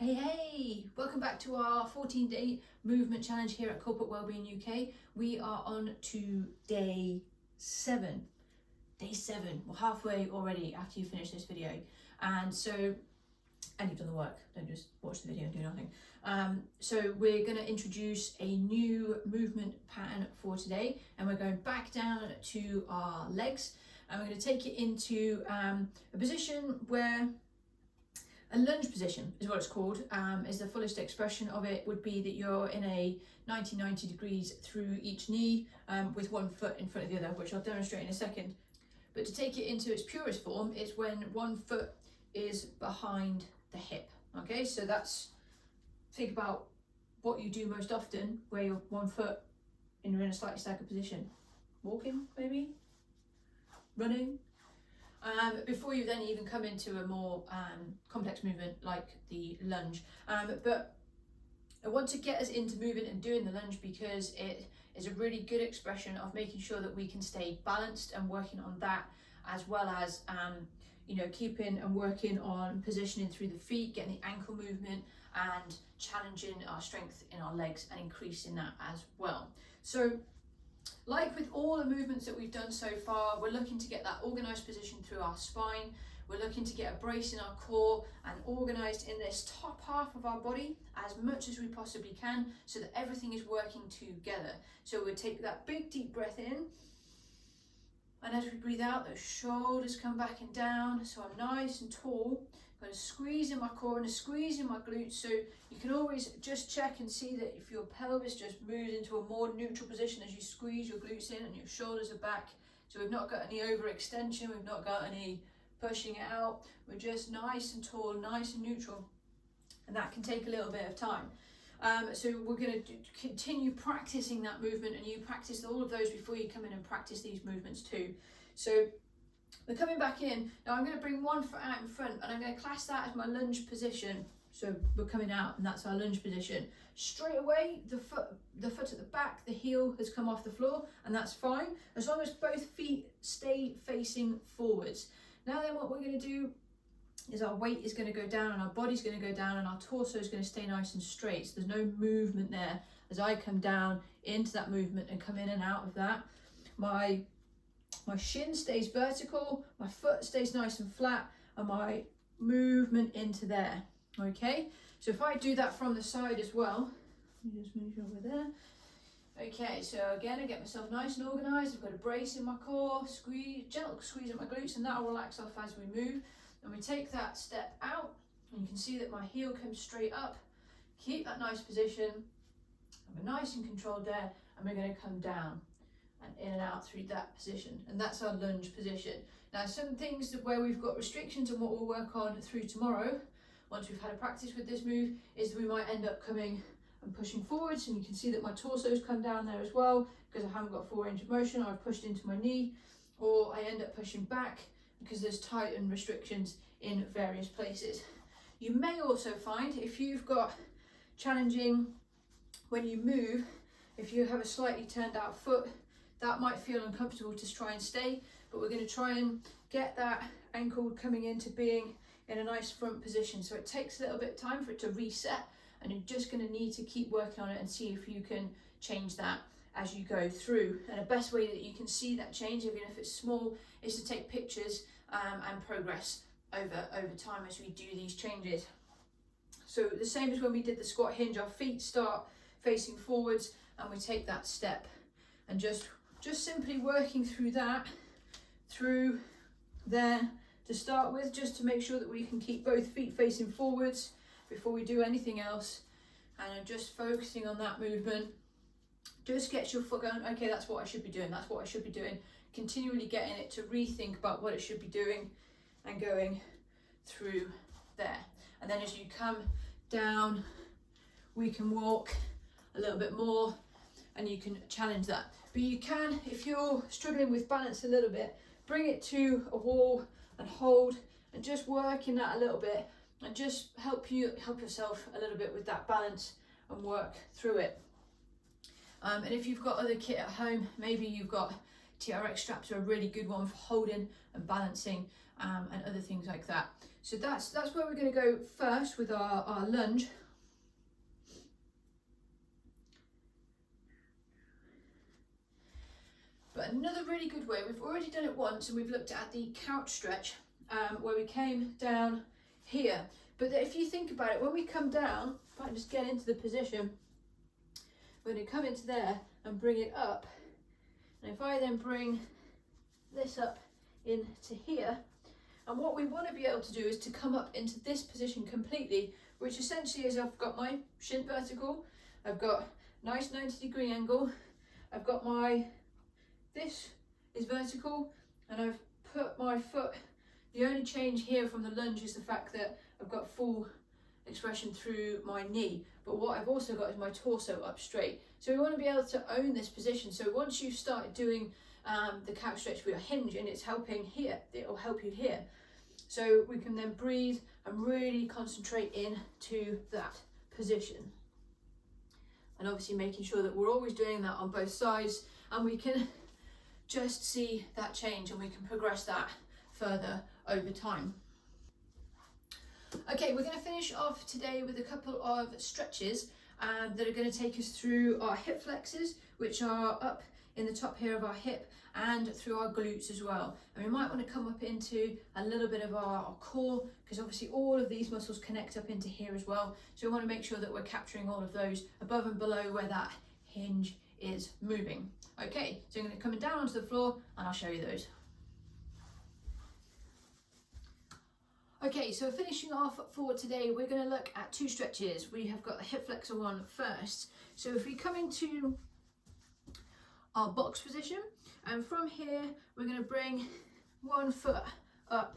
Hey, welcome back to our 14-day movement challenge here at Corporate Wellbeing UK. We are on to day 7. Day 7, we're halfway already after you finish this video. And you've done the work, don't just watch the video and do nothing. So we're going to introduce a new movement pattern for today, and we're going back down to our legs, and we're going to take it into a position where a lunge position is what it's called. Is the fullest expression of it would be that you're in a 90 degrees through each knee with one foot in front of the other, which I'll demonstrate in a second. But to take it into its purest form, it's when one foot is behind the hip. Okay, so think about what you do most often, where you're one foot and you're in a slightly staggered position. Walking, maybe? Running? Before you then even come into a more complex movement like the lunge. But I want to get us into moving and doing the lunge because it is a really good expression of making sure that we can stay balanced and working on that, as well as keeping and working on positioning through the feet, getting the ankle movement and challenging our strength in our legs and increasing that as well. So like with all the movements that we've done so far, we're looking to get that organised position through our spine. We're looking to get a brace in our core and organised in this top half of our body as much as we possibly can, so that everything is working together. So we'll take that big deep breath in, and as we breathe out, those shoulders come back and down, so I'm nice and tall. I'm going to squeeze in my core and a squeeze in my glutes, so you can always just check and see that if your pelvis just moves into a more neutral position as you squeeze your glutes in and your shoulders are back. So we've not got any overextension, we've not got any pushing it out, we're just nice and tall, nice and neutral, and that can take a little bit of time. So we're going to continue practicing that movement, and you practice all of those before you come in and practice these movements too. So we're coming back in. Now I'm going to bring one foot out in front, and I'm going to class that as my lunge position. So we're coming out, and that's our lunge position. Straight away, the foot at the back, the heel has come off the floor, and that's fine, as long as both feet stay facing forwards. Now then, what we're going to do is our weight is going to go down, and our body's going to go down, and our torso is going to stay nice and straight. So there's no movement there as I come down into that movement and come in and out of that. My shin stays vertical, my foot stays nice and flat, and my movement into there. Okay, so if I do that from the side as well, let me just move over there. Okay, so again, I get myself nice and organised. I've got a brace in my core, gentle squeeze at my glutes, and that'll relax off as we move. And we take that step out, and you can see that my heel comes straight up. Keep that nice position. And we're nice and controlled there, and we're going to come down and in and out through that position, and that's our lunge position. Now, some things where we've got restrictions on what we'll work on through tomorrow, once we've had a practice with this move, is we might end up coming and pushing forwards, and you can see that my torso's come down there as well because I haven't got full range of motion. I've pushed into my knee, or I end up pushing back because there's tight and restrictions in various places. You may also find, if you've got challenging when you move, if you have a slightly turned out foot, that might feel uncomfortable to try and stay, but we're going to try and get that ankle coming into being in a nice front position. So it takes a little bit of time for it to reset, and you're just going to need to keep working on it and see if you can change that as you go through. And the best way that you can see that change, even if it's small, is to take pictures and progress over time as we do these changes. So the same as when we did the squat hinge, our feet start facing forwards, and we take that step, and just simply working through that, through there to start with, just to make sure that we can keep both feet facing forwards before we do anything else. And I'm just focusing on that movement. Just gets your foot going, okay, that's what I should be doing, that's what I should be doing. Continually getting it to rethink about what it should be doing and going through there. And then as you come down, we can walk a little bit more, and you can challenge that. But you can, if you're struggling with balance a little bit, bring it to a wall and hold, and just work in that a little bit, and just help yourself a little bit with that balance and work through it. And if you've got other kit at home, maybe you've got TRX straps are a really good one for holding and balancing and other things like that. So that's where we're going to go first with our lunge. But another really good way, we've already done it once and we've looked at the couch stretch where we came down here. But if you think about it, when we come down, if I just get into the position, we're going to come into there and bring it up. And if I then bring this up into here, and what we want to be able to do is to come up into this position completely, which essentially is I've got my shin vertical, I've got nice 90-degree angle, I've got this is vertical, and I've put my foot, the only change here from the lunge is the fact that I've got full expression through my knee, but what I've also got is my torso up straight. So we want to be able to own this position. So once you've started doing the couch stretch with a hinge, and it's helping here, it will help you here. So we can then breathe and really concentrate into that position. And obviously making sure that we're always doing that on both sides, and we can just see that change and we can progress that further over time. Okay, we're going to finish off today with a couple of stretches that are going to take us through our hip flexors, which are up in the top here of our hip, and through our glutes as well. And we might want to come up into a little bit of our core, because obviously all of these muscles connect up into here as well. So we want to make sure that we're capturing all of those above and below where that hinge is moving. Okay, so I'm going to come down onto the floor and I'll show you those. Okay, so finishing off for today, we're going to look at two stretches. We have got the hip flexor one first. So if we come into our box position, and from here, we're going to bring one foot up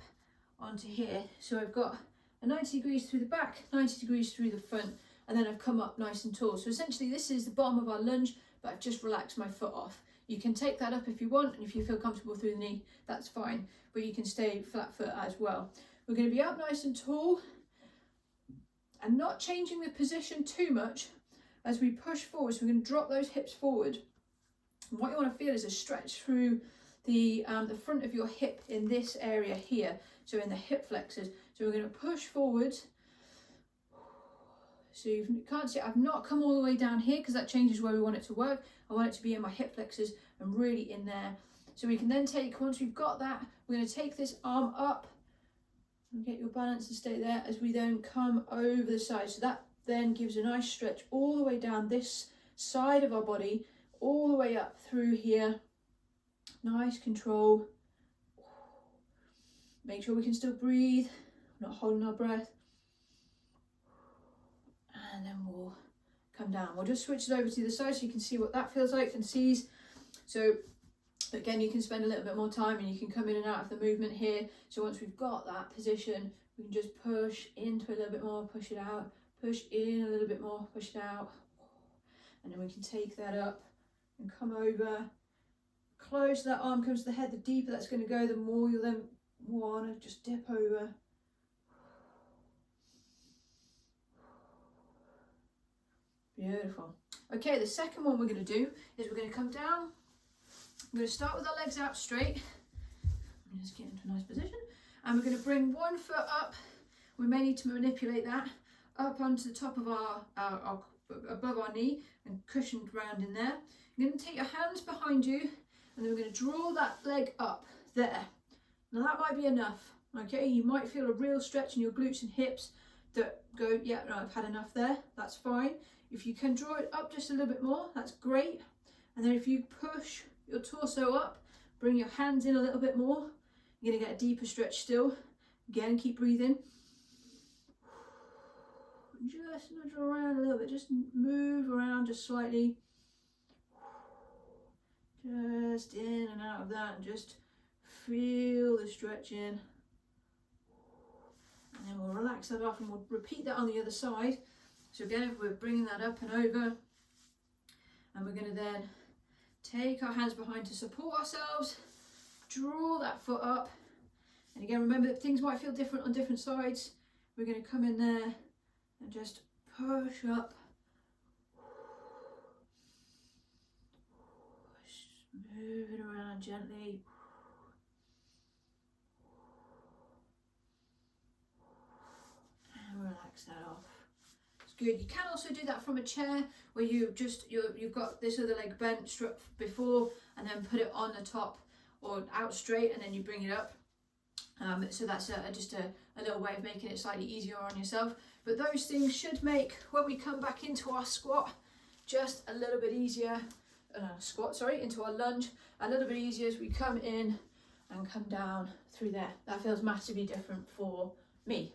onto here. So I've got a 90 degrees through the back, 90 degrees through the front, and then I've come up nice and tall. So essentially this is the bottom of our lunge, but I've just relaxed my foot off. You can take that up if you want, and if you feel comfortable through the knee, that's fine, but you can stay flat foot as well. We're going to be up nice and tall and not changing the position too much as we push forward. So we're going to drop those hips forward. And what you want to feel is a stretch through the front of your hip in this area here, so in the hip flexors. So we're going to push forward. So you can't see, I've not come all the way down here because that changes where we want it to work. I want it to be in my hip flexors and really in there. So we can then take, once we've got that, we're going to take this arm up and get your balance and stay there as we then come over the side. So that then gives a nice stretch all the way down this side of our body, all the way up through here. Nice control. Make sure we can still breathe, not holding our breath. And then we'll come down. We'll just switch it over to the side so you can see what that feels like and sees. So again, you can spend a little bit more time and you can come in and out of the movement here. So once we've got that position, we can just push into a little bit more, push it out, push in a little bit more, push it out. And then we can take that up and come over. Close, that arm comes to the head. The deeper that's going to go, the more you'll then want to just dip over. Beautiful. Okay, the second one we're going to do is we're going to come down. I'm going to start with our legs out straight. Just get into a nice position. And we're going to bring one foot up. We may need to manipulate that up onto the top of our above our knee and cushioned round in there. You're going to take your hands behind you and then we're going to draw that leg up there. Now that might be enough. Okay, you might feel a real stretch in your glutes and hips that go, yeah, no, I've had enough there. That's fine. If you can draw it up just a little bit more, that's great. And then if you push your torso up, bring your hands in a little bit more, you're going to get a deeper stretch still. Again, keep breathing. Just nudge around a little bit, just move around just slightly. Just in and out of that, and just feel the stretch in. And then we'll relax that off and we'll repeat that on the other side. So again, we're bringing that up and over, and we're going to then take our hands behind to support ourselves, draw that foot up, and again remember that things might feel different on different sides. We're going to come in there and just push up, move it around down gently. And relax that off. It's good. You can also do that from a chair where you've got this other leg bent straight before, and then put it on the top or out straight, and then you bring it up. So that's just a little way of making it slightly easier on yourself. But those things should make, when we come back into our squat, just a little bit easier. Into our lunge, a little bit easier as we come in and come down through there. That feels massively different for me.